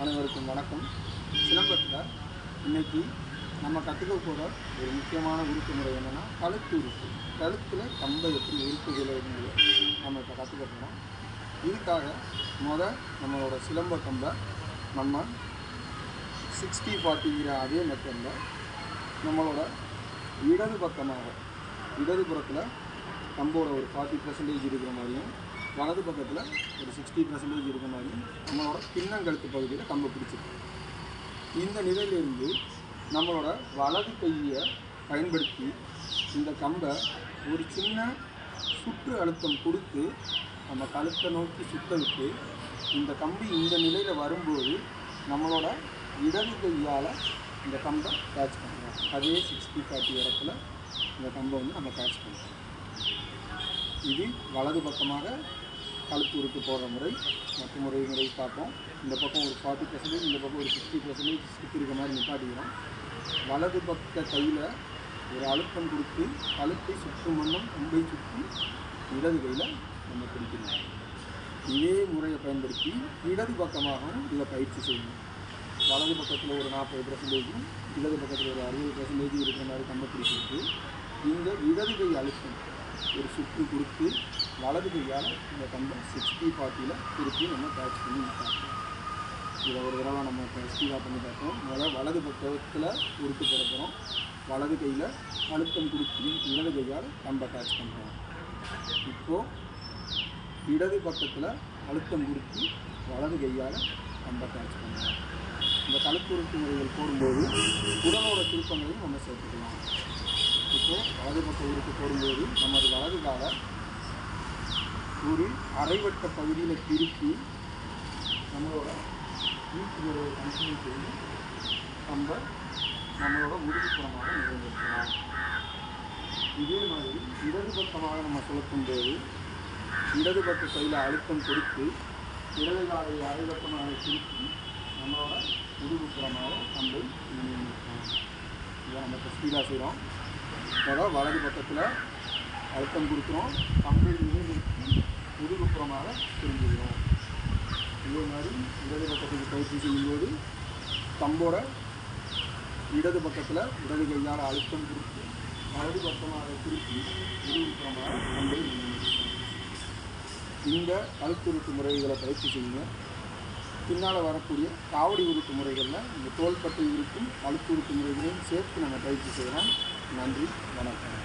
அனைவருக்கும் வணக்கம். சிலம்பத்தில் இன்றைக்கி நம்ம கற்றுக்க போகிற ஒரு முக்கியமான உறுப்பு முறை என்னென்னா கழுத்து உறுப்பு. கழுத்தில் கம்பை எப்படி உறுப்புகளுங்கிறது நம்ம இப்போ கற்றுக்க போகிறோம். இதுக்காக நம்மளோட சிலம்ப கம்பை நம்ம 60-40 அதே மெத்தடில் நம்மளோட இடது புறத்தில் கம்போட ஒரு 40% இருக்கிற மாதிரியும் வலது பக்கத்தில் ஒரு 60% இருக்கிற மாதிரியும் நம்மளோட பின்னங்கழுத்து பகுதியில் கம்பை பிடிச்சிருக்கு. இந்த நிலையிலிருந்து நம்மளோட வலது கையை பயன்படுத்தி இந்த கம்பை ஒரு சின்ன சுற்று அழுத்தம் கொடுத்து நம்ம கழுத்தை நோக்கி சுத்த விட்டு இந்த கம்பி இந்த நிலையில் வரும்போது நம்மளோட இடது கையால் இந்த கம்பை கேட்ச் பண்ணுறோம். அதே 60-40 இடத்துல இந்த கம்பை நம்ம கேட்ச் பண்ணுறோம். இது வலது பக்கமாக கழுத்து உறுப்பு போடுற முறை. மற்ற முறை பார்ப்போம். இந்த பக்கம் ஒரு 40%, இந்த பக்கம் ஒரு 60% சுற்றி இருக்க மாதிரி நிப்பாட்டிக்கிறோம். வலது பக்க கையில் ஒரு அழுத்தம் கொடுத்து கழுத்தை சுற்றும் வண்ணம் கம்பை சுற்றி இடது கையில் நம்ம பிடிக்கணும். இதே முறையை பயன்படுத்தி இடது பக்கமாகவும் இதை பயிற்சி செய்யணும். வலது பக்கத்தில் ஒரு 40%, இடது பக்கத்தில் ஒரு 60% இருக்கிற மாதிரி கம்பை பிடிச்சிருக்கு. இந்த இடது கை அழுத்தம் ஒரு சுற்று கொடுத்து வலது கையால் இந்த கம்பை 60-40 திருப்பி நம்ம கேட்ச் பண்ணி பார்ப்போம். இதை ஒரு தடவை நம்ம இப்போ ஸ்பீடாக பண்ணி பார்ப்போம். வலது பக்கத்தில் உறுப்பு போட போகிறோம். வலது கையில் அழுத்தம் கொடுத்து இடது கையால் கம்பை கேட்ச் பண்ணுறோம். இப்போது இடது பக்கத்தில் அழுத்தம் கொடுத்து வலது கையால் கம்பை கேட்ச் பண்ணுறோம். இந்த கழுத்து உறுப்பு முறைகள் போடும்போது உடலோட திருப்பங்களையும் நம்ம சேர்த்துக்கலாம். இப்போது வலது பக்க உறுப்பு போடும்போது நமது வலது காலை ஒரு அரைவட்ட பகுதியில் திருப்பி நம்மளோட வீட்டு முறையை கண்டினியூ செய்து நம்மளோட முதுகுப்புறமாக நிறைவேற்றலாம். இதே மாதிரி இடது பக்கமாக நம்ம சுழற்றும் போது இடது பக்க கையில் அழுத்தம் கொடுத்து இடது காலை அரைவட்டமாக திருப்பி நம்மளோட முதுகுப்புறமாக கம்பை நிர்ணயிக்கலாம். இதை நம்ம இப்போ ஸ்பீடாக செய்கிறோம். அதாவது வலது பக்கத்தில் அழுத்தம் கொடுக்குறோம், கம்பை நிர்ணயித்து முதுகுப்புறமாக திரும்புகிறோம். இதே மாதிரி இடது பக்கத்துக்கு பயிற்சி செய்யும்போது கம்போட இடது பக்கத்தில் இடது கையால் அழுத்தம் கொடுத்து வலது பக்கமாக திருப்பி முதுகுப்புறமாக கம்பை நிர்ணயிக்கிறோம். இந்த கழுத்துறுப்பு முறைகளை பயிற்சி செய்யுங்க. பின்னால் வரக்கூடிய காவடி உறுப்பு முறைகளில் இந்த தோள்பட்டை உறுப்பும் கழுத்துறுப்பு முறைகளையும் சேர்த்து நம்ம பயிற்சி செய்யலாம். நன்றி, வணக்கம்.